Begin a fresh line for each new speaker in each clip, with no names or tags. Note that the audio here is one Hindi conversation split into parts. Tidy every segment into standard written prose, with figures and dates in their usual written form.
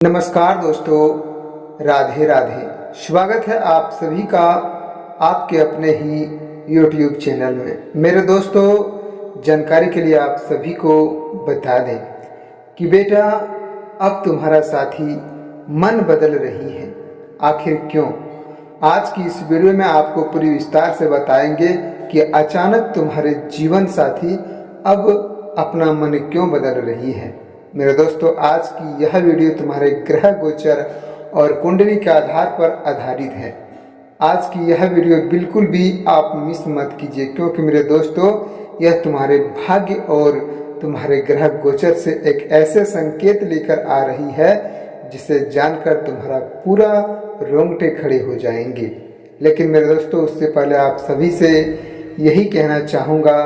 नमस्कार दोस्तों, राधे राधे। स्वागत है आप सभी का आपके अपने ही YouTube चैनल में। मेरे दोस्तों, जानकारी के लिए आप सभी को बता दें कि बेटा अब तुम्हारा साथी मन बदल रही है। आखिर क्यों? आज की इस वीडियो में आपको पूरी विस्तार से बताएंगे कि अचानक तुम्हारे जीवन साथी अब अपना मन क्यों बदल रही है। मेरे दोस्तों, आज की यह वीडियो तुम्हारे ग्रह गोचर और कुंडली के आधार पर आधारित है। आज की यह वीडियो बिल्कुल भी आप मिस मत कीजिए, क्योंकि मेरे दोस्तों यह तुम्हारे भाग्य और तुम्हारे ग्रह गोचर से एक ऐसे संकेत लेकर आ रही है जिसे जानकर तुम्हारा पूरा रोंगटे खड़े हो जाएंगे। लेकिन मेरे दोस्तों, उससे पहले आप सभी से यही कहना चाहूँगा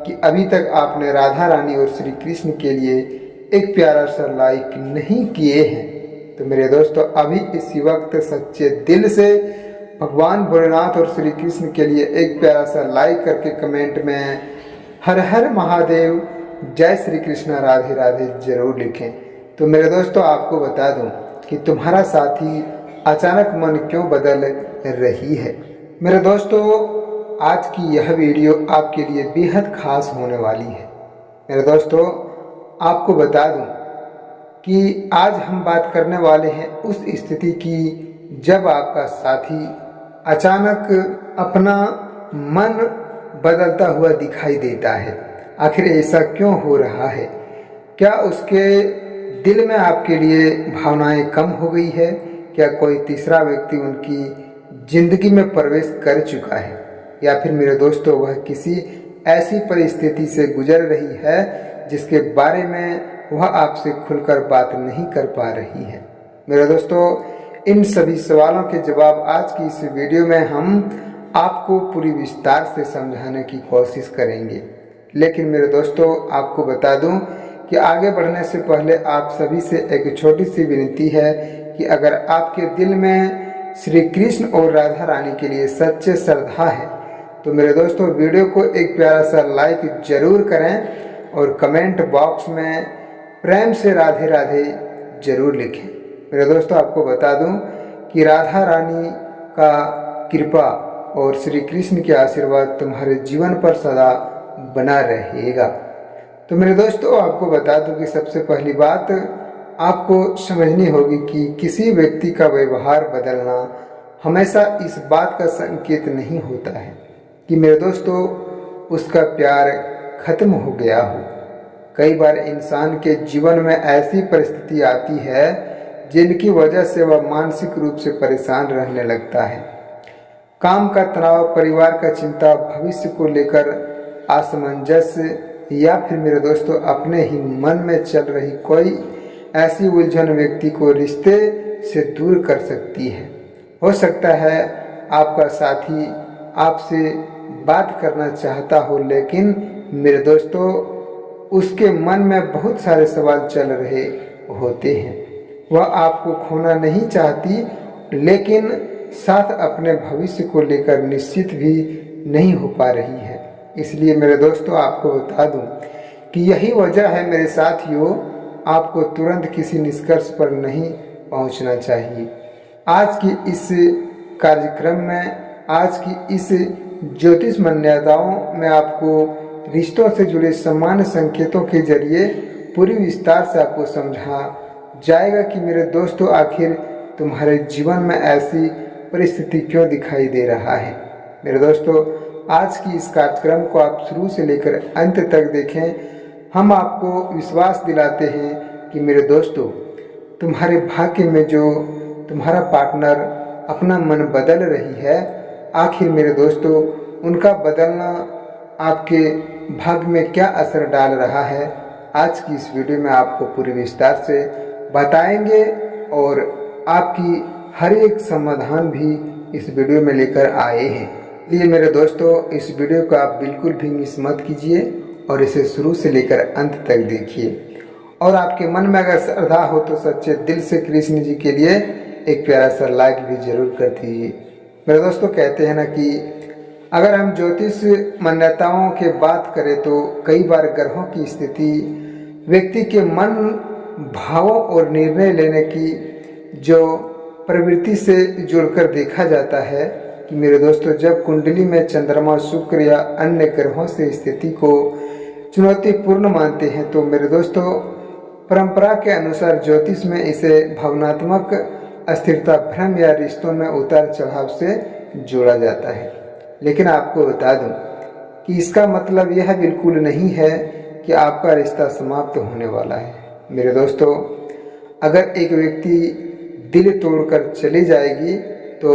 कि अभी तक आपने राधा रानी और श्री कृष्ण के लिए एक प्यारा सा लाइक नहीं किए हैं तो मेरे दोस्तों अभी इसी वक्त सच्चे दिल से भगवान भोलेनाथ और श्री कृष्ण के लिए एक प्यारा सा लाइक करके कमेंट में हर हर महादेव, जय श्री कृष्ण, राधे राधे जरूर लिखें। तो मेरे दोस्तों, आपको बता दूं कि तुम्हारा साथी अचानक मन क्यों बदल रही है। मेरे दोस्तों, आज की यह वीडियो आपके लिए बेहद खास होने वाली है। मेरे दोस्तों, आपको बता दूं कि आज हम बात करने वाले हैं उस स्थिति की जब आपका साथी अचानक अपना मन बदलता हुआ दिखाई देता है। आखिर ऐसा क्यों हो रहा है? क्या उसके दिल में आपके लिए भावनाएं कम हो गई है? क्या कोई तीसरा व्यक्ति उनकी जिंदगी में प्रवेश कर चुका है? या फिर मेरे दोस्तों, वह किसी ऐसी परिस्थिति से गुजर रही है जिसके बारे में वह आपसे खुलकर बात नहीं कर पा रही है। मेरे दोस्तों, इन सभी सवालों के जवाब आज की इस वीडियो में हम आपको पूरी विस्तार से समझाने की कोशिश करेंगे। लेकिन मेरे दोस्तों, आपको बता दूं कि आगे बढ़ने से पहले आप सभी से एक छोटी सी विनती है कि अगर आपके दिल में श्री कृष्ण और राधा रानी के लिए सच्चे श्रद्धा है तो मेरे दोस्तों वीडियो को एक प्यारा सा लाइक जरूर करें और कमेंट बॉक्स में प्रेम से राधे राधे जरूर लिखें। मेरे दोस्तों, आपको बता दूं कि राधा रानी का कृपा और श्री कृष्ण के आशीर्वाद तुम्हारे जीवन पर सदा बना रहेगा। तो मेरे दोस्तों, आपको बता दूं कि सबसे पहली बात आपको समझनी होगी कि किसी व्यक्ति का व्यवहार बदलना हमेशा इस बात का संकेत नहीं होता है कि मेरे दोस्तों उसका प्यार खत्म हो गया हो। कई बार इंसान के जीवन में ऐसी परिस्थिति आती है जिनकी वजह से वह मानसिक रूप से परेशान रहने लगता है। काम का तनाव, परिवार का चिंता, भविष्य को लेकर असमंजस, या फिर मेरे दोस्तों अपने ही मन में चल रही कोई ऐसी उलझन व्यक्ति को रिश्ते से दूर कर सकती है। हो सकता है आपका साथी आपसे बात करना चाहता हो, लेकिन मेरे दोस्तों उसके मन में बहुत सारे सवाल चल रहे होते हैं। वह आपको खोना नहीं चाहती, लेकिन साथ अपने भविष्य को लेकर निश्चित भी नहीं हो पा रही है। इसलिए मेरे दोस्तों, आपको बता दूं कि यही वजह है मेरे साथियों, आपको तुरंत किसी निष्कर्ष पर नहीं पहुंचना चाहिए। आज की इस कार्यक्रम में, आज की इस ज्योतिष मान्यताओं में आपको रिश्तों से जुड़े सामान्य संकेतों के जरिए पूरी विस्तार से आपको समझा जाएगा कि मेरे दोस्तों आखिर तुम्हारे जीवन में ऐसी परिस्थिति क्यों दिखाई दे रहा है। मेरे दोस्तों, आज की इस कार्यक्रम को आप शुरू से लेकर अंत तक देखें। हम आपको विश्वास दिलाते हैं कि मेरे दोस्तों तुम्हारे भाग्य में जो तुम्हारा पार्टनर अपना मन बदल रही है, आखिर मेरे दोस्तों उनका बदलना आपके भाग्य में क्या असर डाल रहा है, आज की इस वीडियो में आपको पूरी विस्तार से बताएंगे और आपकी हर एक समाधान भी इस वीडियो में लेकर आए हैं। इसलिए मेरे दोस्तों, इस वीडियो को आप बिल्कुल भी मिस मत कीजिए और इसे शुरू से लेकर अंत तक देखिए। और आपके मन में अगर श्रद्धा हो तो सच्चे दिल से कृष्ण जी के लिए एक प्यारा सा लाइक भी जरूर कर दीजिए। मेरे दोस्तों, कहते हैं ना कि अगर हम ज्योतिष मान्यताओं की बात करें तो कई बार ग्रहों की स्थिति व्यक्ति के मन भावों और निर्णय लेने की जो प्रवृत्ति से जोड़कर देखा जाता है कि मेरे दोस्तों, जब कुंडली में चंद्रमा, शुक्र या अन्य ग्रहों से स्थिति को चुनौतीपूर्ण मानते हैं तो मेरे दोस्तों, परंपरा के अनुसार ज्योतिष में इसे भावनात्मक अस्थिरता, भ्रम या रिश्तों में उतार चढ़ाव से जोड़ा जाता है। लेकिन आपको बता दूं कि इसका मतलब यह बिल्कुल नहीं है कि आपका रिश्ता समाप्त होने वाला है। मेरे दोस्तों, अगर एक व्यक्ति दिल तोड़कर चली जाएगी तो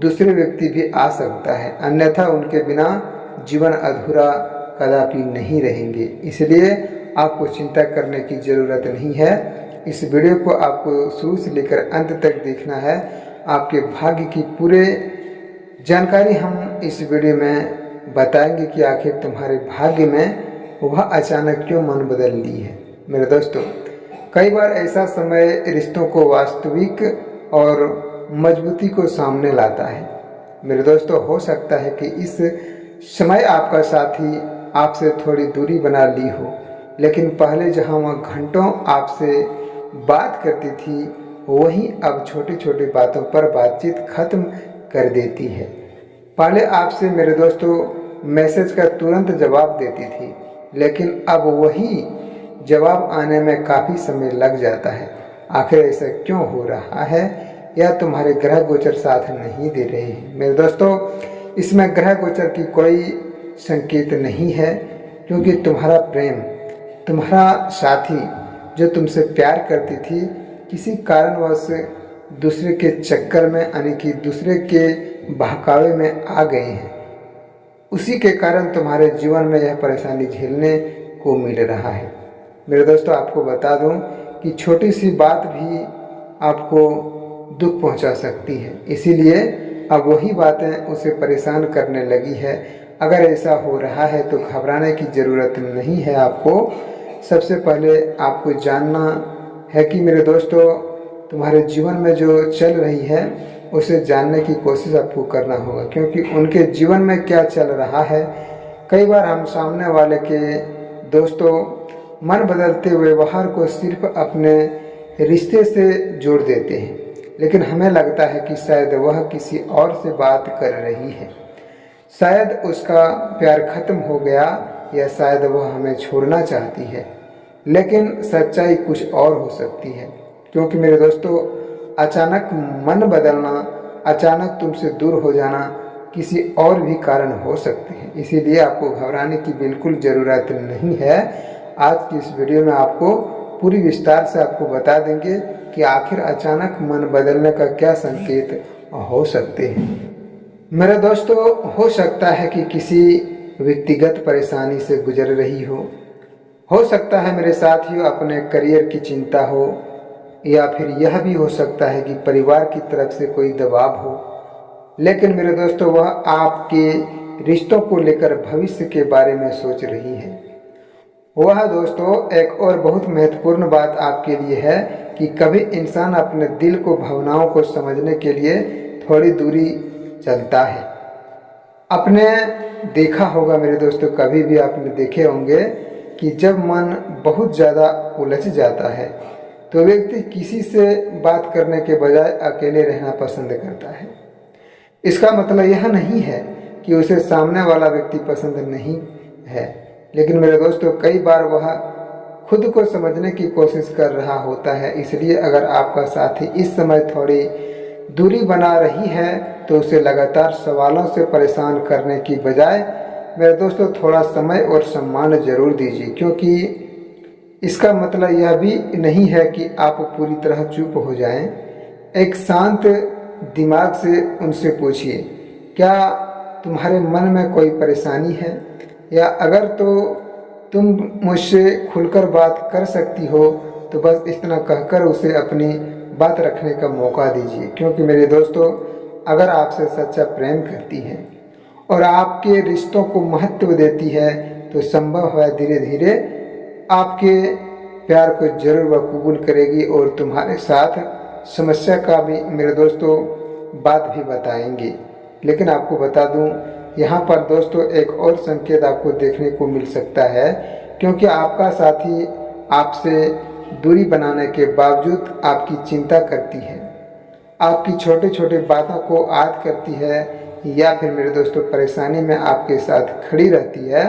दूसरे व्यक्ति भी आ सकता है, अन्यथा उनके बिना जीवन अधूरा कदापि नहीं रहेंगे। इसलिए आपको चिंता करने की ज़रूरत नहीं है। इस वीडियो को आपको शुरू से लेकर अंत तक देखना है। आपके भाग्य की पूरे जानकारी हम इस वीडियो में बताएंगे कि आखिर तुम्हारे भाग्य में वह अचानक क्यों मन बदल ली है। मेरे दोस्तों, कई बार ऐसा समय रिश्तों को वास्तविक और मजबूती को सामने लाता है। मेरे दोस्तों, हो सकता है कि इस समय आपका साथी आपसे थोड़ी दूरी बना ली हो, लेकिन पहले जहां वह घंटों आपसे बात करती थी, वहीं अब छोटी छोटी बातों पर बातचीत खत्म कर देती है। पहले आपसे मेरे दोस्तों मैसेज का तुरंत जवाब देती थी, लेकिन अब वही जवाब आने में काफ़ी समय लग जाता है। आखिर ऐसा क्यों हो रहा है? या तुम्हारे ग्रह गोचर साथ नहीं दे रहे हैं? मेरे दोस्तों, इसमें ग्रह गोचर की कोई संकेत नहीं है, क्योंकि तुम्हारा प्रेम, तुम्हारा साथी जो तुमसे प्यार करती थी, किसी कारणवश दूसरे के चक्कर में यानी कि दूसरे के बहकावे में आ गए हैं। उसी के कारण तुम्हारे जीवन में यह परेशानी झेलने को मिल रहा है। मेरे दोस्तों, आपको बता दूं कि छोटी सी बात भी आपको दुख पहुंचा सकती है, इसीलिए अब वही बातें उसे परेशान करने लगी है। अगर ऐसा हो रहा है तो घबराने की ज़रूरत नहीं है। आपको सबसे पहले आपको जानना है कि मेरे दोस्तों, तुम्हारे जीवन में जो चल रही है उसे जानने की कोशिश आपको करना होगा, क्योंकि उनके जीवन में क्या चल रहा है। कई बार हम सामने वाले के दोस्तों मन बदलते हुए व्यवहार को सिर्फ अपने रिश्ते से जोड़ देते हैं, लेकिन हमें लगता है कि शायद वह किसी और से बात कर रही है, शायद उसका प्यार खत्म हो गया, या शायद वह हमें छोड़ना चाहती है। लेकिन सच्चाई कुछ और हो सकती है, क्योंकि मेरे दोस्तों, अचानक मन बदलना, अचानक तुमसे दूर हो जाना किसी और भी कारण हो सकते हैं। इसीलिए आपको घबराने की बिल्कुल ज़रूरत नहीं है। आज की इस वीडियो में आपको पूरी विस्तार से आपको बता देंगे कि आखिर अचानक मन बदलने का क्या संकेत हो सकते हैं। मेरे दोस्तों, हो सकता है कि किसी व्यक्तिगत परेशानी से गुजर रही हो सकता है मेरे साथियों अपने करियर की चिंता हो, या फिर यह भी हो सकता है कि परिवार की तरफ से कोई दबाव हो। लेकिन मेरे दोस्तों, वह आपके रिश्तों को लेकर भविष्य के बारे में सोच रही है। वह दोस्तों एक और बहुत महत्वपूर्ण बात आपके लिए है कि कभी इंसान अपने दिल को, भावनाओं को समझने के लिए थोड़ी दूरी चलता है। आपने देखा होगा मेरे दोस्तों, कभी भी आपने देखे होंगे कि जब मन बहुत ज़्यादा उलझ जाता है तो व्यक्ति किसी से बात करने के बजाय अकेले रहना पसंद करता है। इसका मतलब यह नहीं है कि उसे सामने वाला व्यक्ति पसंद नहीं है, लेकिन मेरे दोस्तों, कई बार वह खुद को समझने की कोशिश कर रहा होता है। इसलिए अगर आपका साथी इस समय थोड़ी दूरी बना रही है तो उसे लगातार सवालों से परेशान करने की बजाय मेरे दोस्तों थोड़ा समय और सम्मान जरूर दीजिए, क्योंकि इसका मतलब यह भी नहीं है कि आप पूरी तरह चुप हो जाएं। एक शांत दिमाग से उनसे पूछिए, क्या तुम्हारे मन में कोई परेशानी है, या अगर तो तुम मुझसे खुलकर बात कर सकती हो तो बस इतना कहकर उसे अपनी बात रखने का मौका दीजिए। क्योंकि मेरे दोस्तों, अगर आपसे सच्चा प्रेम करती है और आपके रिश्तों को महत्व देती है तो संभव है धीरे धीरे आपके प्यार को जरूर वह कबूल करेगी और तुम्हारे साथ समस्या का भी मेरे दोस्तों बात भी बताएंगे। लेकिन आपको बता दूं, यहाँ पर दोस्तों एक और संकेत आपको देखने को मिल सकता है, क्योंकि आपका साथी आपसे दूरी बनाने के बावजूद आपकी चिंता करती है, आपकी छोटे छोटे बातों को याद करती है, या फिर मेरे दोस्तों परेशानी में आपके साथ खड़ी रहती है,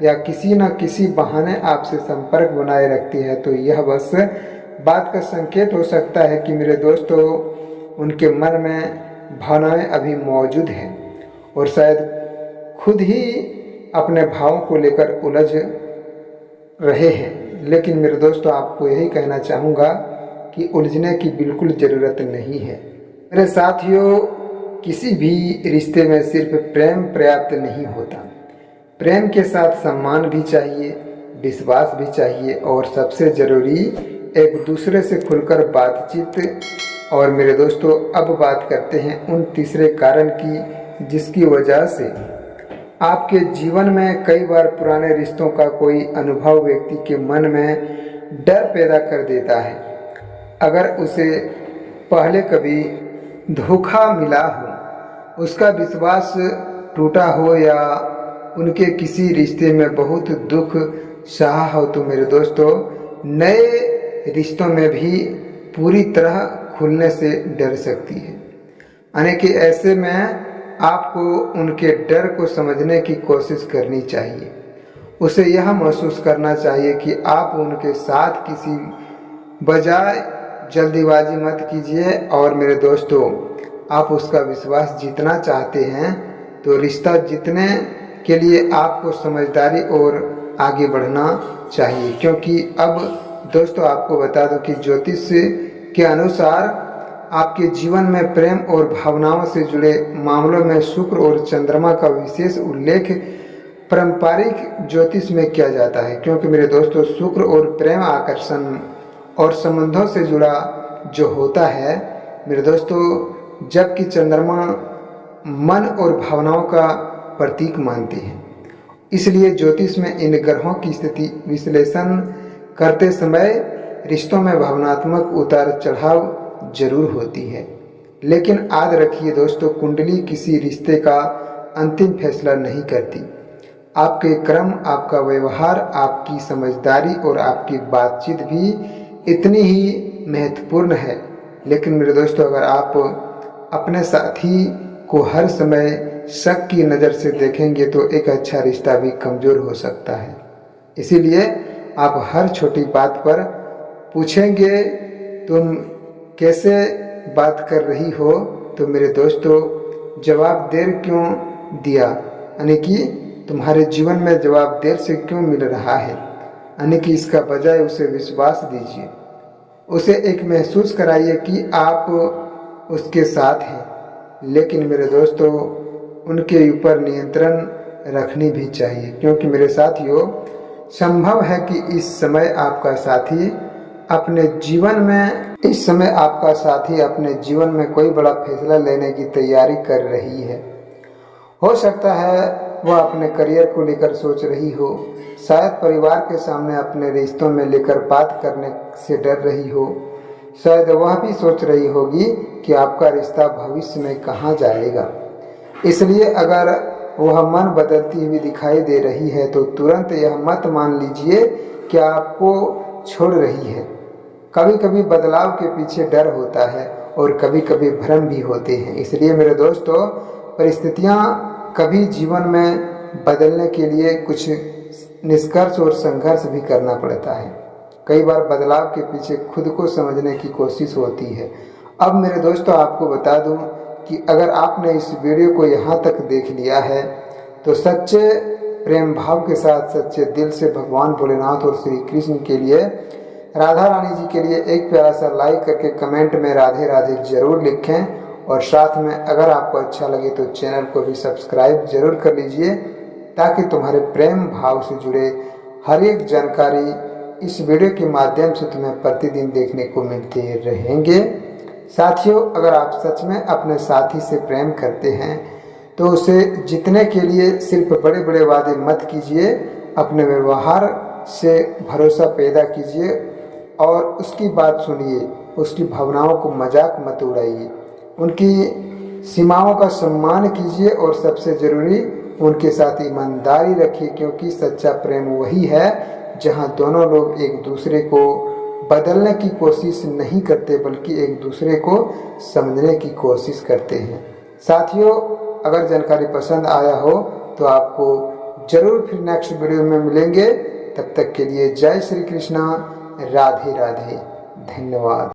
या किसी न किसी बहाने आपसे संपर्क बनाए रखती है, तो यह बस बात का संकेत हो सकता है कि मेरे दोस्तों उनके मन में भावनाएं अभी मौजूद हैं और शायद खुद ही अपने भावों को लेकर उलझ रहे हैं। लेकिन मेरे दोस्तों आपको यही कहना चाहूँगा कि उलझने की बिल्कुल ज़रूरत नहीं है। मेरे साथियों, किसी भी रिश्ते में सिर्फ प्रेम पर्याप्त नहीं होता। प्रेम के साथ सम्मान भी चाहिए, विश्वास भी चाहिए और सबसे ज़रूरी एक दूसरे से खुलकर बातचीत। और मेरे दोस्तों अब बात करते हैं उन तीसरे कारण की जिसकी वजह से आपके जीवन में कई बार पुराने रिश्तों का कोई अनुभव व्यक्ति के मन में डर पैदा कर देता है। अगर उसे पहले कभी धोखा मिला हो, उसका विश्वास टूटा हो या उनके किसी रिश्ते में बहुत दुख सहा हो, तो मेरे दोस्तों नए रिश्तों में भी पूरी तरह खुलने से डर सकती है। यानी कि ऐसे में आपको उनके डर को समझने की कोशिश करनी चाहिए। उसे यह महसूस करना चाहिए कि आप उनके साथ किसी बजाय जल्दीबाजी मत कीजिए। और मेरे दोस्तों आप उसका विश्वास जीतना चाहते हैं तो रिश्ता जीतने के लिए आपको समझदारी और आगे बढ़ना चाहिए। क्योंकि अब दोस्तों आपको बता दूं कि ज्योतिष के अनुसार आपके जीवन में प्रेम और भावनाओं से जुड़े मामलों में शुक्र और चंद्रमा का विशेष उल्लेख पारंपरिक ज्योतिष में किया जाता है। क्योंकि मेरे दोस्तों शुक्र और प्रेम, आकर्षण और संबंधों से जुड़ा जो होता है मेरे दोस्तों, जबकि चंद्रमा मन और भावनाओं का प्रतीक मानती है। इसलिए ज्योतिष में इन ग्रहों की स्थिति विश्लेषण करते समय रिश्तों में भावनात्मक उतार चढ़ाव जरूर होती है। लेकिन याद रखिए दोस्तों, कुंडली किसी रिश्ते का अंतिम फैसला नहीं करती। आपके कर्म, आपका व्यवहार, आपकी समझदारी और आपकी बातचीत भी इतनी ही महत्वपूर्ण है। लेकिन मेरे दोस्तों अगर आप अपने साथी को हर समय शक की नज़र से देखेंगे तो एक अच्छा रिश्ता भी कमज़ोर हो सकता है। इसीलिए आप हर छोटी बात पर पूछेंगे तुम कैसे बात कर रही हो, तो मेरे दोस्तों जवाब देर क्यों दिया, यानी कि तुम्हारे जीवन में जवाब देर से क्यों मिल रहा है, यानी कि इसका बजाय उसे विश्वास दीजिए। उसे एक महसूस कराइए कि आप उसके साथ हैं। लेकिन मेरे दोस्तों उनके ऊपर नियंत्रण रखनी भी चाहिए। क्योंकि मेरे साथियों संभव है कि इस समय आपका साथी अपने जीवन में कोई बड़ा फैसला लेने की तैयारी कर रही है। हो सकता है वह अपने करियर को लेकर सोच रही हो, शायद परिवार के सामने अपने रिश्तों में लेकर बात करने से डर रही हो, शायद वह भी सोच रही होगी कि आपका रिश्ता भविष्य में कहाँ जाएगा। इसलिए अगर वह मन बदलती हुई दिखाई दे रही है तो तुरंत यह मत मान लीजिए कि आपको छोड़ रही है। कभी कभी बदलाव के पीछे डर होता है और कभी कभी भ्रम भी होते हैं। इसलिए मेरे दोस्तों परिस्थितियाँ कभी जीवन में बदलने के लिए कुछ निष्कर्ष और संघर्ष भी करना पड़ता है। कई बार बदलाव के पीछे खुद को समझने की कोशिश होती है। अब मेरे दोस्तों आपको बता दूं कि अगर आपने इस वीडियो को यहाँ तक देख लिया है तो सच्चे प्रेम भाव के साथ सच्चे दिल से भगवान भोलेनाथ और श्री कृष्ण के लिए, राधा रानी जी के लिए एक प्यारा सा लाइक करके कमेंट में राधे राधे जरूर लिखें। और साथ में अगर आपको अच्छा लगे तो चैनल को भी सब्सक्राइब जरूर कर लीजिए ताकि तुम्हारे प्रेम भाव से जुड़े हर एक जानकारी इस वीडियो के माध्यम से तुम्हें प्रतिदिन देखने को मिलते रहेंगे। साथियों अगर आप सच में अपने साथी से प्रेम करते हैं तो उसे जीतने के लिए सिर्फ बड़े बड़े वादे मत कीजिए, अपने व्यवहार से भरोसा पैदा कीजिए और उसकी बात सुनिए, उसकी भावनाओं को मजाक मत उड़ाइए, उनकी सीमाओं का सम्मान कीजिए और सबसे ज़रूरी उनके साथ ईमानदारी रखिए। क्योंकि सच्चा प्रेम वही है जहां दोनों लोग एक दूसरे को बदलने की कोशिश नहीं करते, बल्कि एक दूसरे को समझने की कोशिश करते हैं। साथियों, अगर जानकारी पसंद आया हो तो आपको जरूर फिर नेक्स्ट वीडियो में मिलेंगे। तब तक के लिए जय श्री कृष्णा, राधे राधे, धन्यवाद।